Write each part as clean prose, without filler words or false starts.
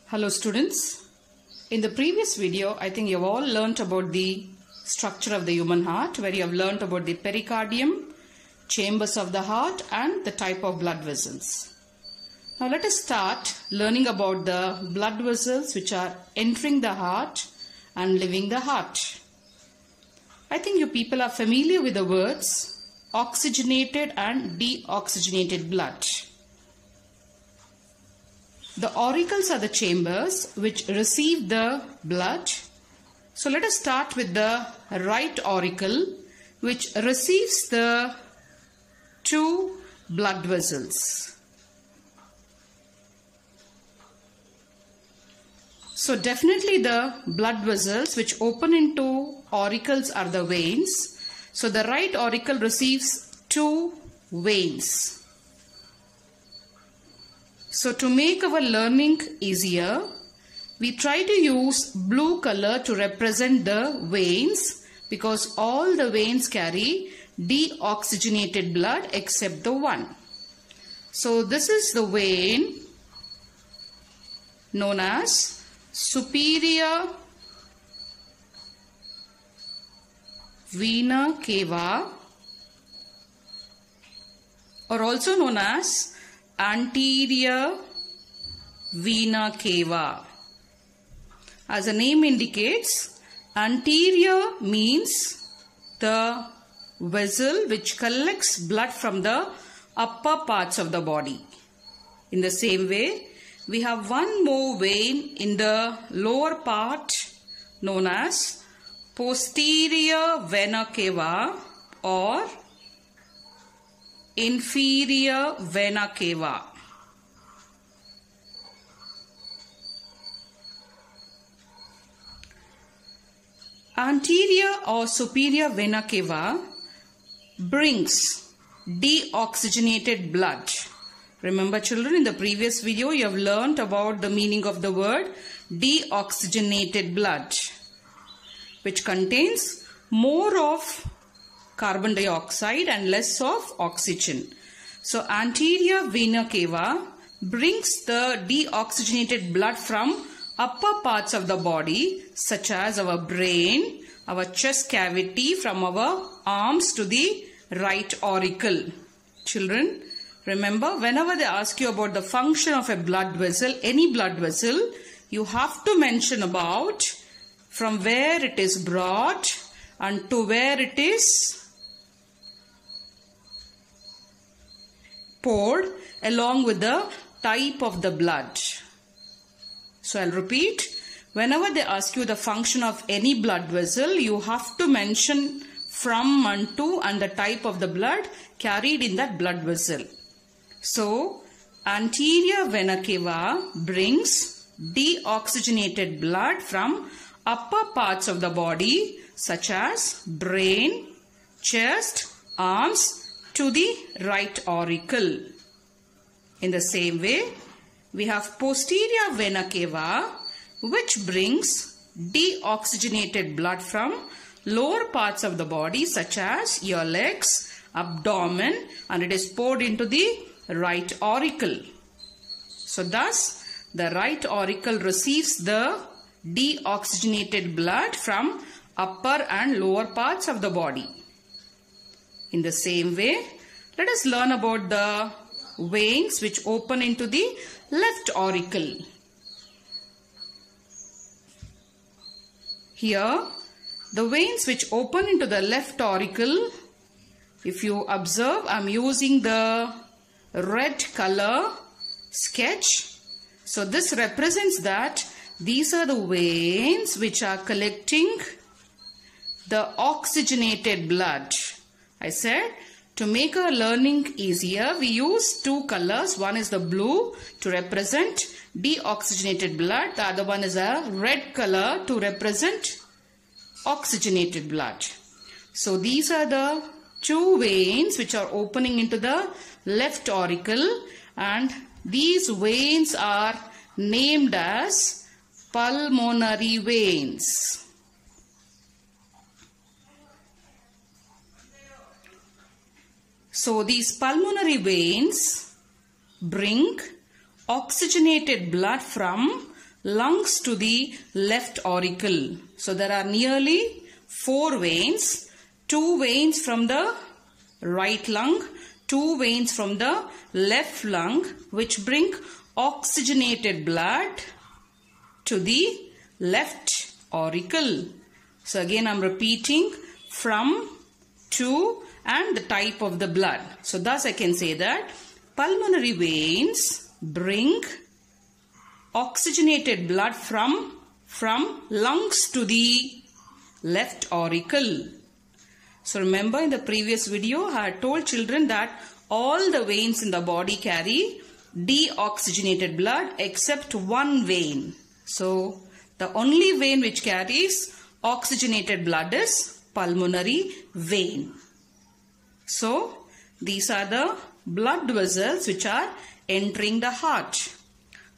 Hello students. In the previous video, I think you have all learnt about the structure of the human heart, where you have learnt about the pericardium, chambers of the heart and the type of blood vessels. Now let us start learning about the blood vessels which are entering the heart and leaving the heart. I think you people are familiar with the words oxygenated and deoxygenated blood. The auricles are the chambers which receive the blood. So let us start with the right auricle, which receives the two blood vessels. So definitely the blood vessels which open into auricles are the veins. So the right auricle receives two veins. So to make our learning easier, we try to use blue color to represent the veins, because all the veins carry deoxygenated blood except the one. So this is the vein known as superior vena cava, or also known as anterior vena cava. As the name indicates, anterior means the vessel which collects blood from the upper parts of the body. In the same way, we have one more vein in the lower part known as posterior vena cava or inferior vena cava. Anterior or superior vena cava brings deoxygenated blood. Remember children, in the previous video you have learnt about the meaning of the word deoxygenated blood, which contains more of carbon dioxide and less of oxygen. So anterior vena cava brings the deoxygenated blood from upper parts of the body, such as our brain, our chest cavity, from our arms to the right auricle. Children, remember, whenever they ask you about the function of a blood vessel, any blood vessel, you have to mention about from where it is brought and to where it is poured, along with the type of the blood. So I'll repeat, whenever they ask you the function of any blood vessel, you have to mention from and to and the type of the blood carried in that blood vessel. So anterior vena cava brings deoxygenated blood from upper parts of the body, such as brain, chest, arms, to the right auricle. In the same way, we have posterior vena cava, which brings deoxygenated blood from lower parts of the body, such as your legs, abdomen, and it is poured into the right auricle. So thus, the right auricle receives the deoxygenated blood from upper and lower parts of the body. In the same way, let us learn about the veins which open into the left auricle. Here, the veins which open into the left auricle, if you observe, I am using the red color sketch. So this represents that these are the veins which are collecting the oxygenated blood. I said, to make our learning easier, we use two colors. One is the blue to represent deoxygenated blood. The other one is a red color to represent oxygenated blood. So these are the two veins which are opening into the left auricle, and these veins are named as pulmonary veins. So these pulmonary veins bring oxygenated blood from lungs to the left auricle. So there are nearly 4 veins, 2 veins from the right lung, 2 veins from the left lung, which bring oxygenated blood to the left auricle. So again I'm repeating from, to, and the type of the blood. So thus I can say that pulmonary veins bring oxygenated blood from lungs to the left auricle. So remember, in the previous video I had told children that all the veins in the body carry deoxygenated blood except one vein. So the only vein which carries oxygenated blood is pulmonary vein. So these are the blood vessels which are entering the heart.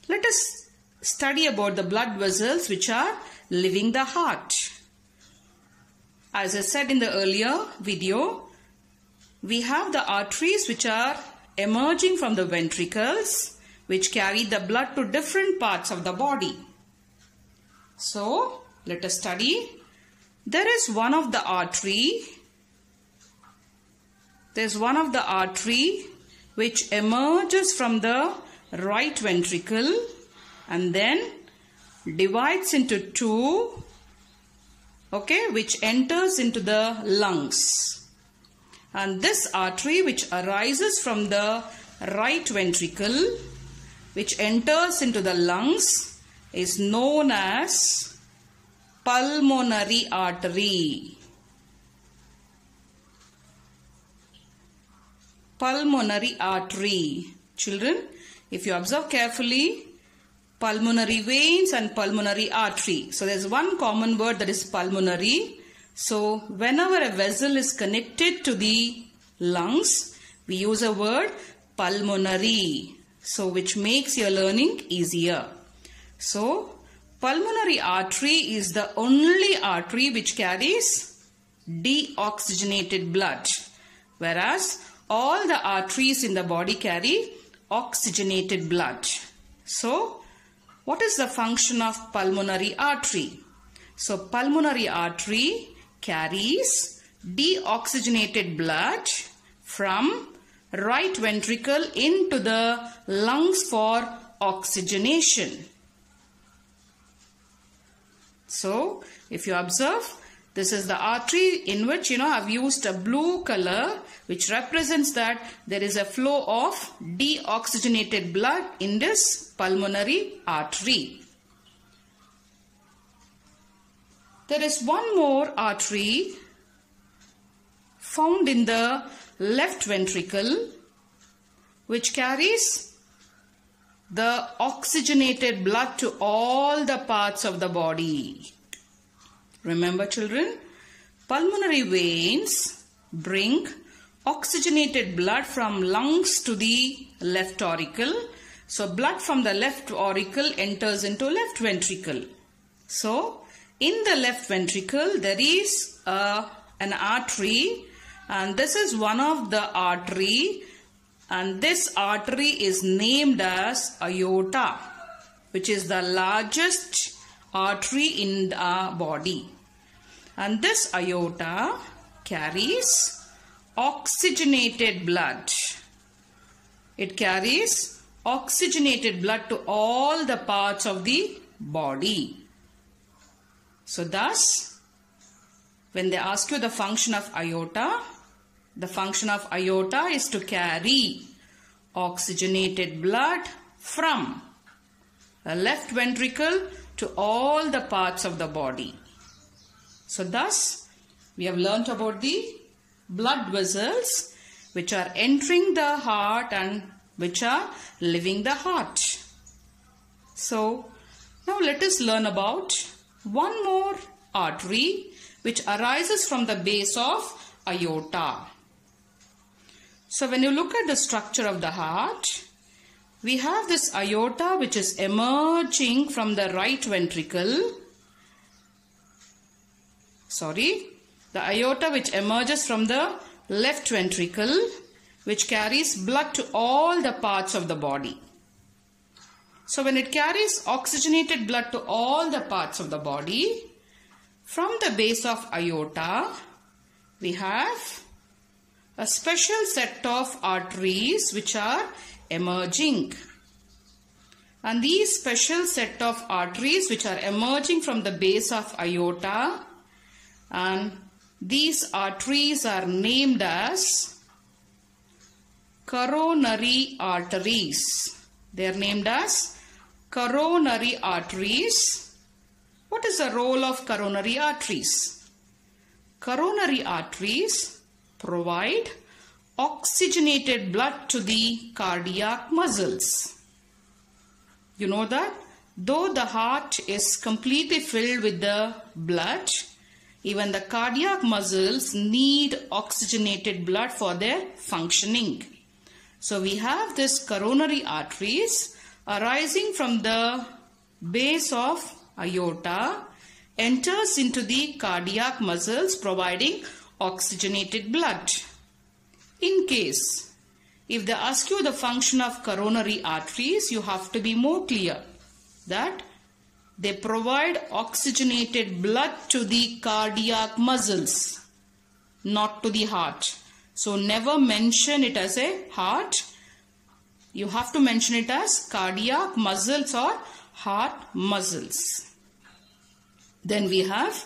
Let us study about the blood vessels which are leaving the heart. As I said in the earlier video, we have the arteries which are emerging from the ventricles, which carry the blood to different parts of the body. So let us study. There is one of the artery which emerges from the right ventricle and then divides into 2, which enters into the lungs. And this artery which arises from the right ventricle, which enters into the lungs, is known as pulmonary artery. Pulmonary artery. Children, if you observe carefully, pulmonary veins and pulmonary artery. So there's one common word, that is pulmonary. So whenever a vessel is connected to the lungs, we use a word pulmonary. So which makes your learning easier. So pulmonary artery is the only artery which carries deoxygenated blood, whereas all the arteries in the body carry oxygenated blood. So what is the function of pulmonary artery? So pulmonary artery carries deoxygenated blood from right ventricle into the lungs for oxygenation. So if you observe, this is the artery in which I've used a blue color, which represents that there is a flow of deoxygenated blood in this pulmonary artery. There is one more artery found in the left ventricle, which carries the oxygenated blood to all the parts of the body. Remember children, pulmonary veins bring oxygenated blood from lungs to the left auricle. So blood from the left auricle enters into left ventricle. So in the left ventricle there is an artery, and this is one of the artery, and this artery is named as aorta, which is the largest artery in our body. And this aorta carries oxygenated blood. It carries oxygenated blood to all the parts of the body. So thus, when they ask you the function of aorta, the function of aorta is to carry oxygenated blood from the left ventricle to all the parts of the body. So thus, we have learnt about the blood vessels which are entering the heart and which are leaving the heart. So now let us learn about one more artery which arises from the base of aorta. So when you look at the structure of the heart, we have this aorta which is emerging from the right ventricle. The aorta which emerges from the left ventricle, which carries blood to all the parts of the body. So when it carries oxygenated blood to all the parts of the body, from the base of aorta, we have a special set of arteries which are emerging. And these special set of arteries which are emerging from the base of aorta, and these arteries are named as coronary arteries. They are named as coronary arteries. What is the role of coronary arteries? Coronary arteries provide oxygenated blood to the cardiac muscles. You know that though the heart is completely filled with the blood, even the cardiac muscles need oxygenated blood for their functioning. So we have this coronary arteries arising from the base of aorta, enters into the cardiac muscles providing oxygenated blood. In case, if they ask you the function of coronary arteries, you have to be more clear that they provide oxygenated blood to the cardiac muscles, not to the heart. So never mention it as a heart. You have to mention it as cardiac muscles or heart muscles. Then we have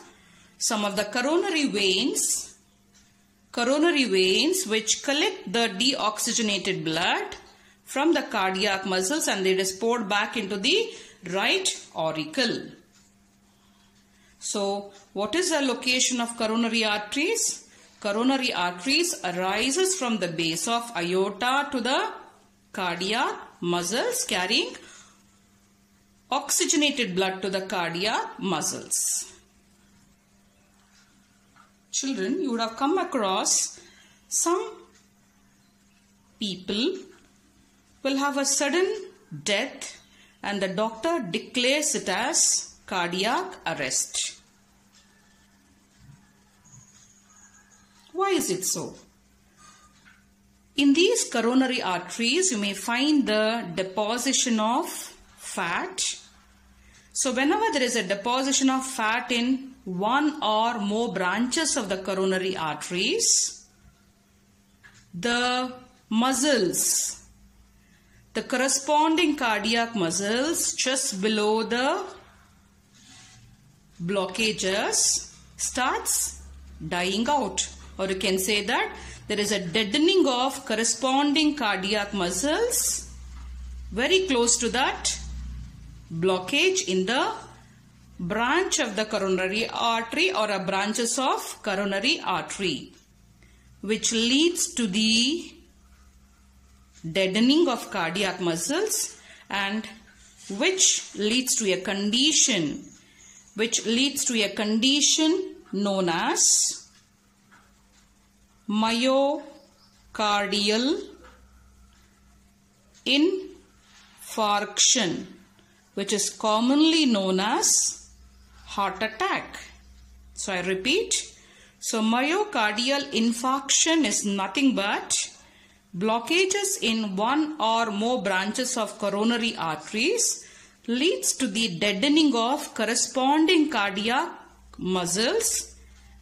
some of the coronary veins which collect the deoxygenated blood from the cardiac muscles and it is poured back into the right auricle. So what is the location of coronary arteries? Coronary arteries arises from the base of aorta to the cardiac muscles, carrying oxygenated blood to the cardiac muscles. Children, you would have come across some people will have a sudden death and the doctor declares it as cardiac arrest. Why is it so? In these coronary arteries, you may find the deposition of fat. So whenever there is a deposition of fat in one or more branches of the coronary arteries, the muscles, the corresponding cardiac muscles just below the blockages starts dying out. Or you can say that there is a deadening of corresponding cardiac muscles very close to that blockage in the branch of the coronary artery or a branches of coronary artery, which leads to the deadening of cardiac muscles and which leads to a condition known as myocardial infarction, which is commonly known as heart attack. So I repeat. So myocardial infarction is nothing but blockages in one or more branches of coronary arteries leads to the deadening of corresponding cardiac muscles,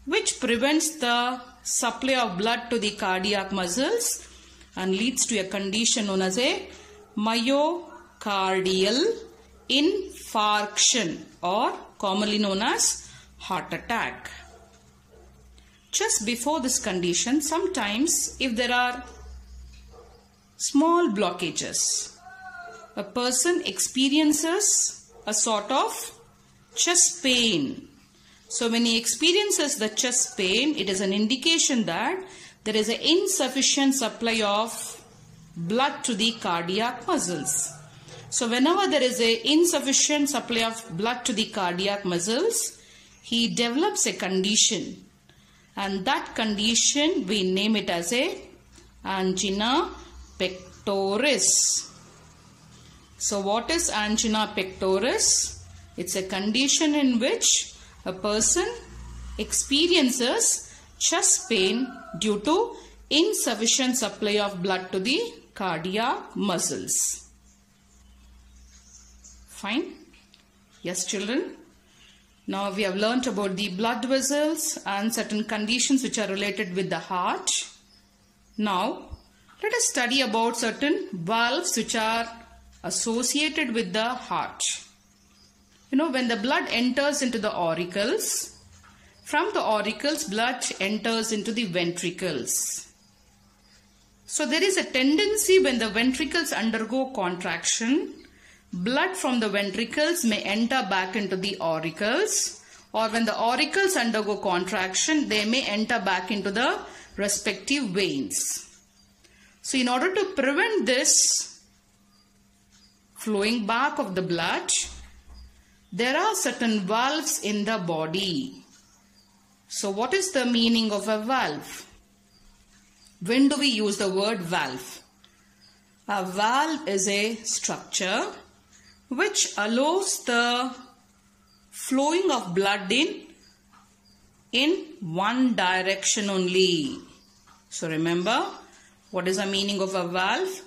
which prevents the supply of blood to the cardiac muscles and leads to a condition known as a myocardial infarction or commonly known as heart attack. Just before this condition, sometimes if there are small blockages, a person experiences a sort of chest pain. So when he experiences the chest pain, it is an indication that there is an insufficient supply of blood to the cardiac muscles. So whenever there is an insufficient supply of blood to the cardiac muscles, he develops a condition. And that condition, we name it as a angina pectoris. So what is angina pectoris? It's a condition in which a person experiences chest pain due to insufficient supply of blood to the cardiac muscles. Fine? Yes, children? Now we have learnt about the blood vessels and certain conditions which are related with the heart. Now, let us study about certain valves which are associated with the heart. You know, when the blood enters into the auricles, from the auricles, blood enters into the ventricles. So there is a tendency when the ventricles undergo contraction, blood from the ventricles may enter back into the auricles, or when the auricles undergo contraction, they may enter back into the respective veins. So in order to prevent this flowing back of the blood, there are certain valves in the body. So what is the meaning of a valve? When do we use the word valve? A valve is a structure which allows the flowing of blood in one direction only. So remember, what is the meaning of a valve?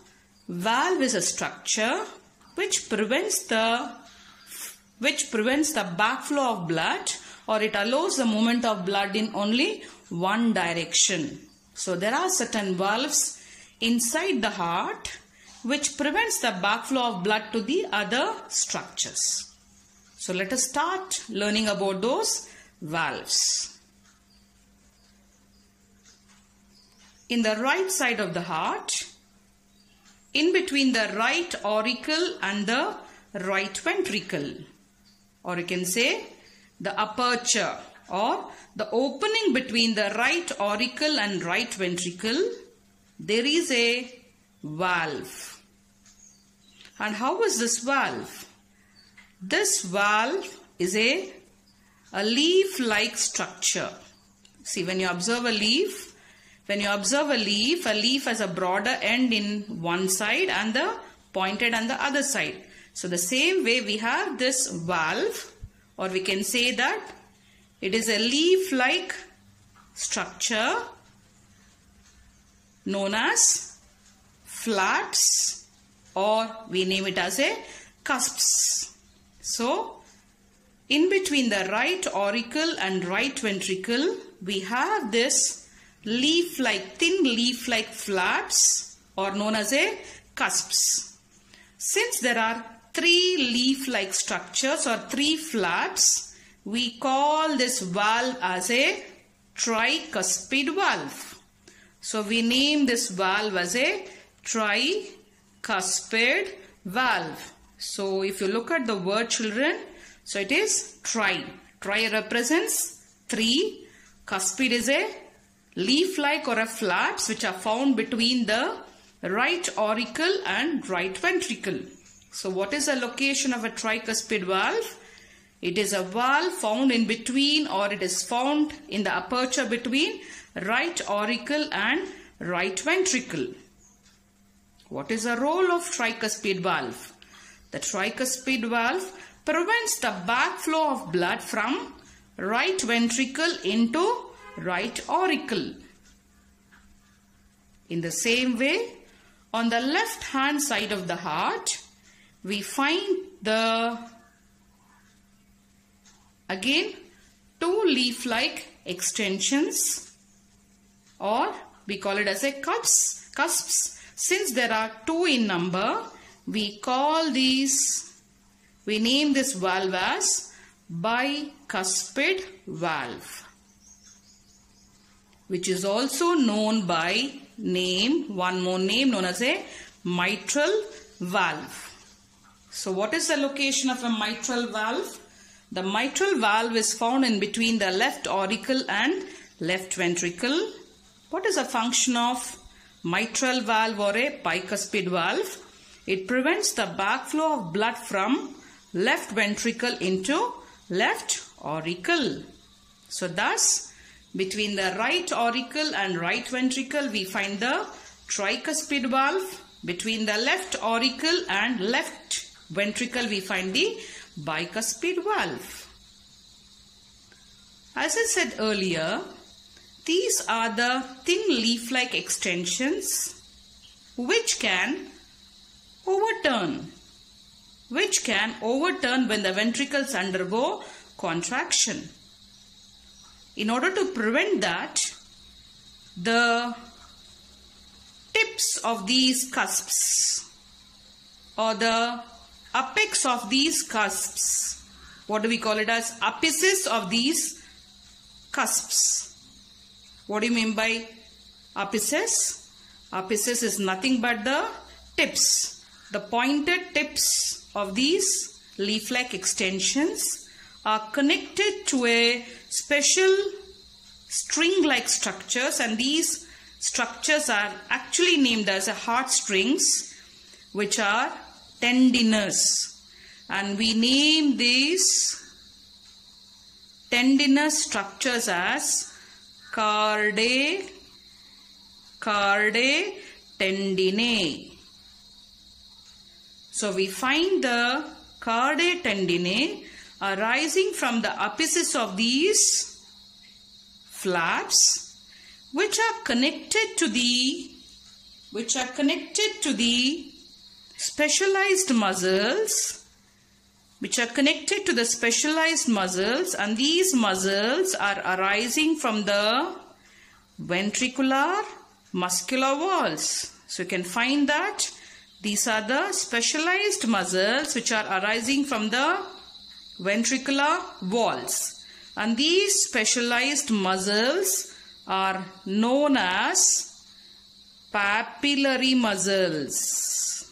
Valve is a structure which prevents the backflow of blood, or it allows the movement of blood in only one direction. So there are certain valves inside the heart which prevents the backflow of blood to the other structures. So let us start learning about those valves. In the right side of the heart, in between the right auricle and the right ventricle, or you can say the aperture or the opening between the right auricle and right ventricle, there is a valve. And how is this valve? This valve is a leaf-like structure. See, when you observe a leaf, a leaf has a broader end in one side and the pointed on the other side. So the same way we have this valve, or we can say that it is a leaf-like structure known as flats, or we name it as a cusps. So, in between the right auricle and right ventricle, we have this thin leaf-like flats, or known as a cusps. Since there are three leaf-like structures or three flats, we call this valve as a tricuspid valve. So we name this valve as a tricuspid valve. So if you look at the word, children, so it is tri. Tri represents three. Cuspid is a leaf-like or a flats which are found between the right auricle and right ventricle. So what is the location of a tricuspid valve? It is a valve found in between, or it is found in the aperture between right auricle and right ventricle. What is the role of tricuspid valve? The tricuspid valve prevents the backflow of blood from right ventricle into right auricle. In the same way, on the left hand side of the heart, we find again two leaf-like extensions, or we call it as a cusps. Since there are two in number, we name this valve as bicuspid valve, which is also known by one more name known as a mitral valve. So what is the location of a mitral valve? The mitral valve is found in between the left auricle and left ventricle. What is the function of mitral valve or a bicuspid valve? It prevents the backflow of blood from left ventricle into left auricle. So thus, between the right auricle and right ventricle, we find the tricuspid valve. Between the left auricle and left ventricle, we find the bicuspid valve. As I said earlier, these are the thin leaf-like extensions which can overturn which can overturn when the ventricles undergo contraction. In order to prevent that, the tips of these cusps or the apex of these cusps, what do we call it as? Apices of these cusps. What do you mean by apices? Apices is nothing but the tips, the pointed tips of these leaf-like extensions are connected to a special string-like structures, and these structures are actually named as heartstrings, which are tendinous, and we name these tendinous structures as cardae tendinae. So we find the cardae tendinae arising from the apices of these flaps, which are connected to the specialized muscles, and these muscles are arising from the ventricular muscular walls. So you can find that these are the specialized muscles which are arising from the ventricular walls, and these specialized muscles are known as papillary muscles.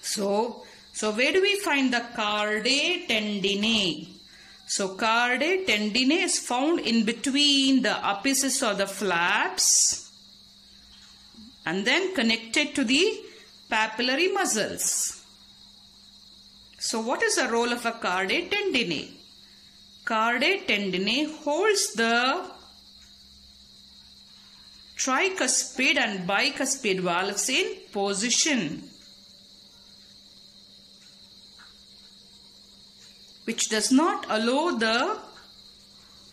So where do we find the cardae tendinae? So cardae tendinae is found in between the apices of the flaps and then connected to the papillary muscles. So what is the role of a cardae tendinae? Cardae tendinae holds the tricuspid and bicuspid valves in position, which does not allow the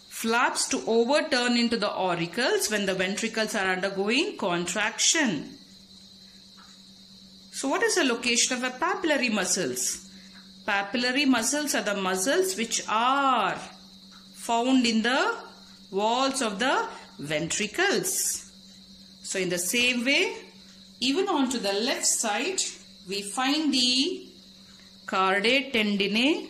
flaps to overturn into the auricles when the ventricles are undergoing contraction. So what is the location of the papillary muscles? Papillary muscles are the muscles which are found in the walls of the ventricles. So in the same way, even onto the left side, we find the cardae tendinae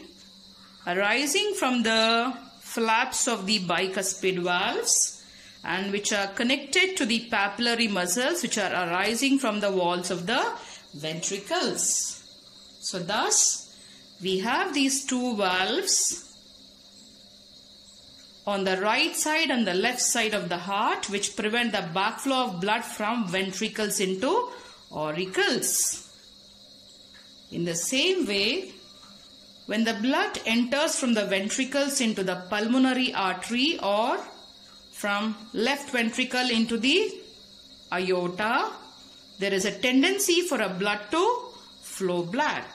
arising from the flaps of the bicuspid valves and which are connected to the papillary muscles which are arising from the walls of the ventricles. So thus, we have these two valves on the right side and the left side of the heart, which prevent the backflow of blood from ventricles into auricles. In the same way, when the blood enters from the ventricles into the pulmonary artery or from left ventricle into the aorta, there is a tendency for a blood to flow back.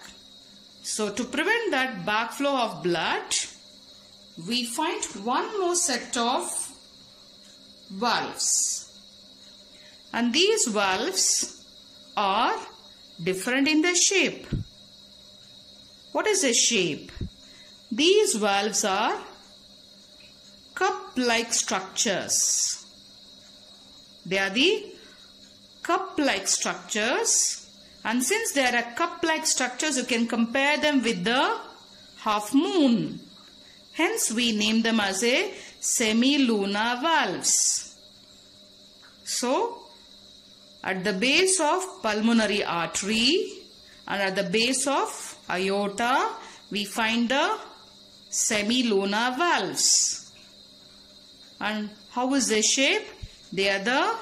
So to prevent that backflow of blood, we find one more set of valves. And these valves are different in their shape. What is their shape? These valves are cup-like structures. They are the cup-like structures. And since they are cup-like structures, you can compare them with the half moon. Hence, we name them as a semilunar valves. So, at the base of pulmonary artery and at the base of aorta, we find the semilunar valves. And how is their shape? They are the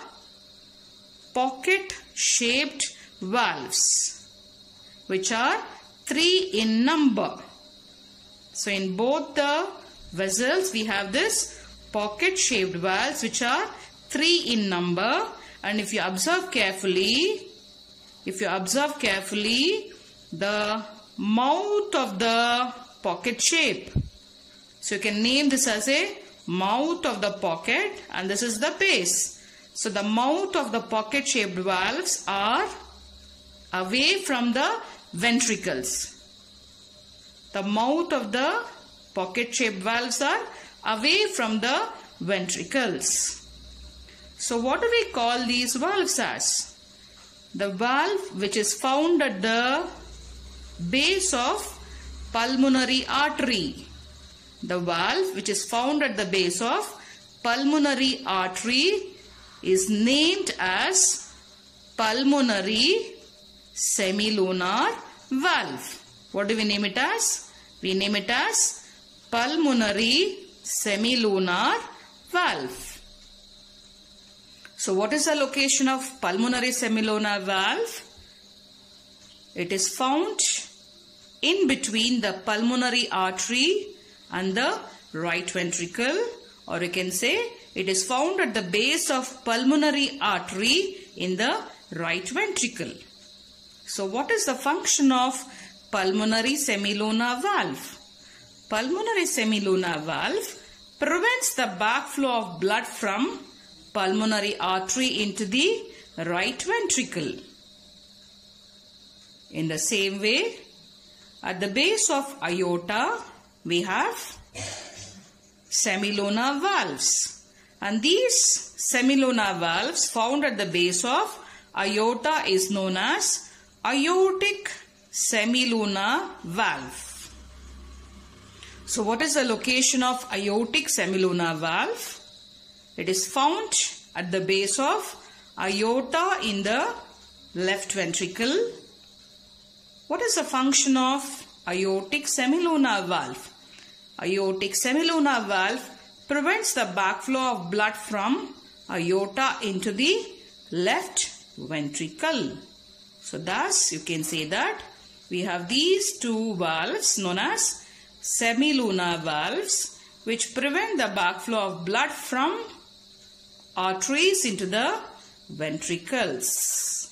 pocket-shaped valves, which are 3 in number. So in both the vessels, we have this pocket-shaped valves, which are 3 in number. And if you observe carefully, the mouth of the pocket shape. So you can name this as a mouth of the pocket, and this is the base. So the mouth of the pocket-shaped valves are away from the ventricles. The mouth of the pocket-shaped valves are away from the ventricles. So what do we call these valves as? The valve which is found at the base of pulmonary artery. The valve which is found at the base of pulmonary artery is named as pulmonary semilunar valve. What do we name it as? We name it as pulmonary semilunar valve. So what is the location of pulmonary semilunar valve? It is found in between the pulmonary artery and the right ventricle, or you can say it is found at the base of pulmonary artery in the right ventricle. So what is the function of pulmonary semilunar valve? Pulmonary semilunar valve prevents the backflow of blood from pulmonary artery into the right ventricle. In the same way, at the base of aorta, we have semilunar valves. And these semilunar valves found at the base of aorta is known as aortic semilunar valve. So what is the location of aortic semilunar valve? It is found at the base of aorta in the left ventricle. What is the function of aortic semilunar valve? Aortic semilunar valve prevents the backflow of blood from aorta into the left ventricle. So thus you can say that we have these two valves known as semilunar valves which prevent the backflow of blood from arteries into the ventricles.